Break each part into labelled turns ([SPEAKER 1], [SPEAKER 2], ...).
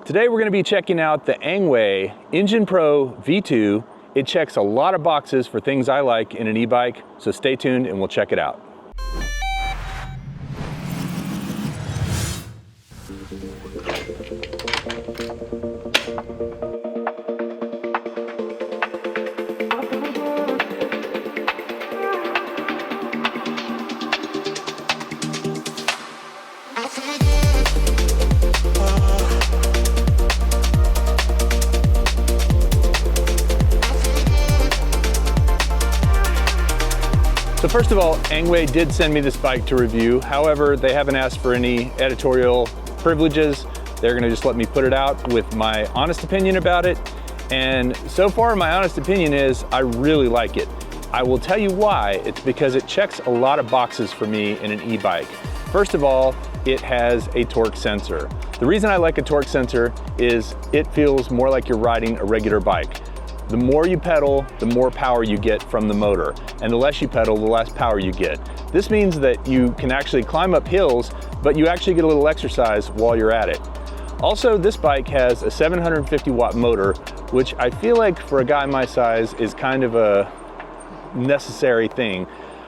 [SPEAKER 1] Today we're going to be checking out the Engwe Engine Pro V2. It checks a lot of boxes for things I like in an e-bike, so stay tuned and we'll check it out. So first of all, Angway did send me this bike to review. However, they haven't asked for any editorial privileges. They're gonna just let me put it out with my honest opinion about it. And so far, my honest opinion is I really like it. I will tell you why. It's because it checks a lot of boxes for me in an e-bike. First of all, it has a torque sensor. The reason I like a torque sensor is it feels more like you're riding a regular bike. The more you pedal, the more power you get from the motor. And the less you pedal, the less power you get. This means that you can actually climb up hills, but you actually get a little exercise while you're at it. Also, this bike has a 750 watt motor, which I feel like for a guy my size is kind of a necessary thing.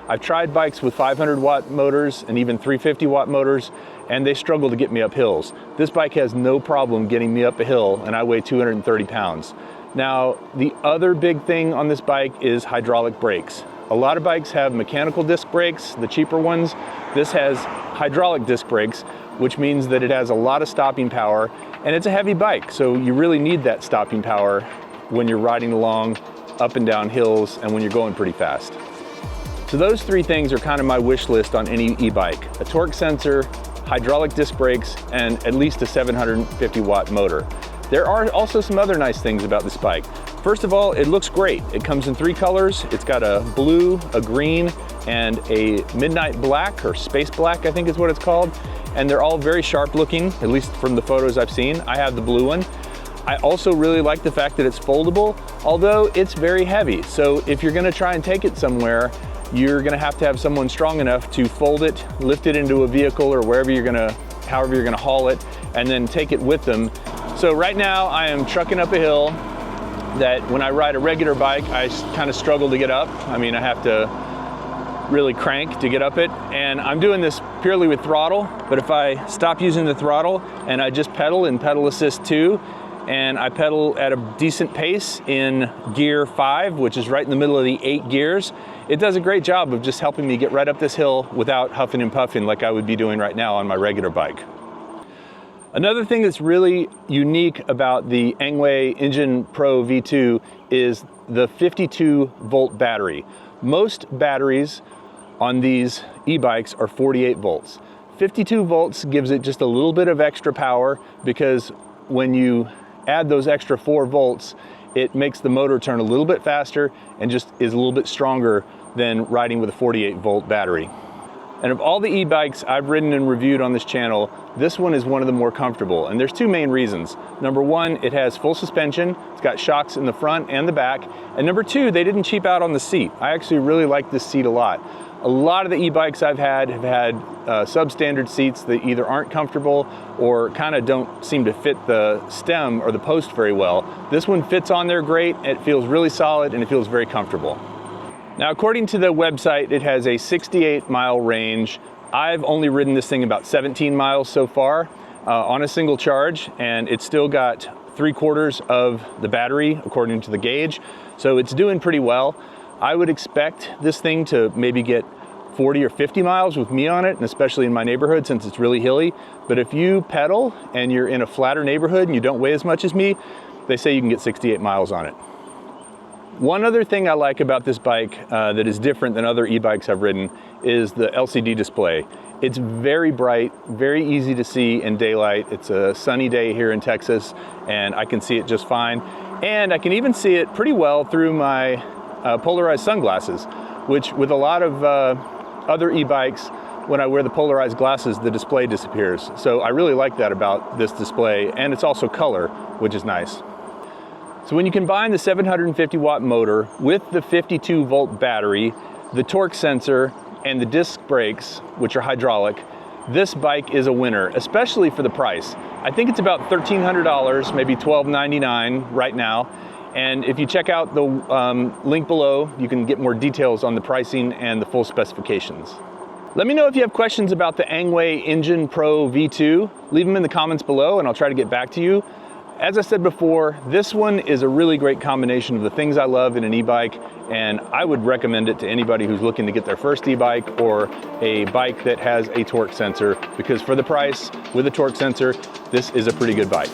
[SPEAKER 1] I've tried bikes with 500 watt motors and even 350 watt motors, and they struggle to get me up hills. This bike has no problem getting me up a hill, and I weigh 230 pounds. Now, the other big thing on this bike is hydraulic brakes. A lot of bikes have mechanical disc brakes, the cheaper ones. This has hydraulic disc brakes, which means that it has a lot of stopping power, and it's a heavy bike, so you really need that stopping power when you're riding along up and down hills and when you're going pretty fast. So those three things are kind of my wish list on any e-bike: a torque sensor, hydraulic disc brakes, and at least a 750 watt motor. There are also some other nice things about this bike. First of all, it looks great. It comes in three colors. It's got a blue, a green, and a midnight black, or space black, I think is what it's called. And they're all very sharp looking, at least from the photos I've seen. I have the blue one. I also really like the fact that it's foldable, although it's very heavy. So if you're gonna try and take it somewhere, you're gonna have to have someone strong enough to fold it, lift it into a vehicle or however you're gonna haul it, and then take it with them. So right now I am trucking up a hill that when I ride a regular bike, I kind of struggle to get up. I mean, I have to really crank to get up it. And I'm doing this purely with throttle, but if I stop using the throttle and I just pedal in pedal assist 2, and I pedal at a decent pace in gear 5, which is right in the middle of the 8 gears, it does a great job of just helping me get right up this hill without huffing and puffing like I would be doing right now on my regular bike. Another thing that's really unique about the Engwe Engine Pro V2 is the 52 volt battery. Most batteries on these e-bikes are 48 volts. 52 volts gives it just a little bit of extra power because when you add those extra 4 volts, it makes the motor turn a little bit faster and just is a little bit stronger than riding with a 48 volt battery. And of all the e-bikes I've ridden and reviewed on this channel, this one is one of the more comfortable. And there's two main reasons. Number one, it has full suspension. It's got shocks in the front and the back. And number two, they didn't cheap out on the seat. I actually really like this seat a lot. A lot of the e-bikes I've had have had substandard seats that either aren't comfortable or kind of don't seem to fit the stem or the post very well. This one fits on there great. It feels really solid and it feels very comfortable. Now, according to the website, it has a 68-mile range. I've only ridden this thing about 17 miles so far on a single charge, and it's still got 3/4 of the battery according to the gauge, so it's doing pretty well. I would expect this thing to maybe get 40 or 50 miles with me on it, and especially in my neighborhood since it's really hilly. But if you pedal and you're in a flatter neighborhood and you don't weigh as much as me, they say you can get 68 miles on it. One other thing I like about this bike that is different than other e-bikes I've ridden is the LCD display. It's very bright, very easy to see in daylight. It's a sunny day here in Texas and I can see it just fine. And I can even see it pretty well through my polarized sunglasses, which with a lot of other e-bikes, when I wear the polarized glasses, the display disappears. So I really like that about this display, and it's also color, which is nice. So when you combine the 750 watt motor with the 52 volt battery, the torque sensor, and the disc brakes, which are hydraulic, this bike is a winner, especially for the price. I think it's about $1,300, maybe $1,299 right now. And if you check out the link below, you can get more details on the pricing and the full specifications. Let me know if you have questions about the Engwe Engine Pro V2. Leave them in the comments below and I'll try to get back to you. As I said before, this one is a really great combination of the things I love in an e-bike, and I would recommend it to anybody who's looking to get their first e-bike or a bike that has a torque sensor, because for the price with a torque sensor, this is a pretty good bike.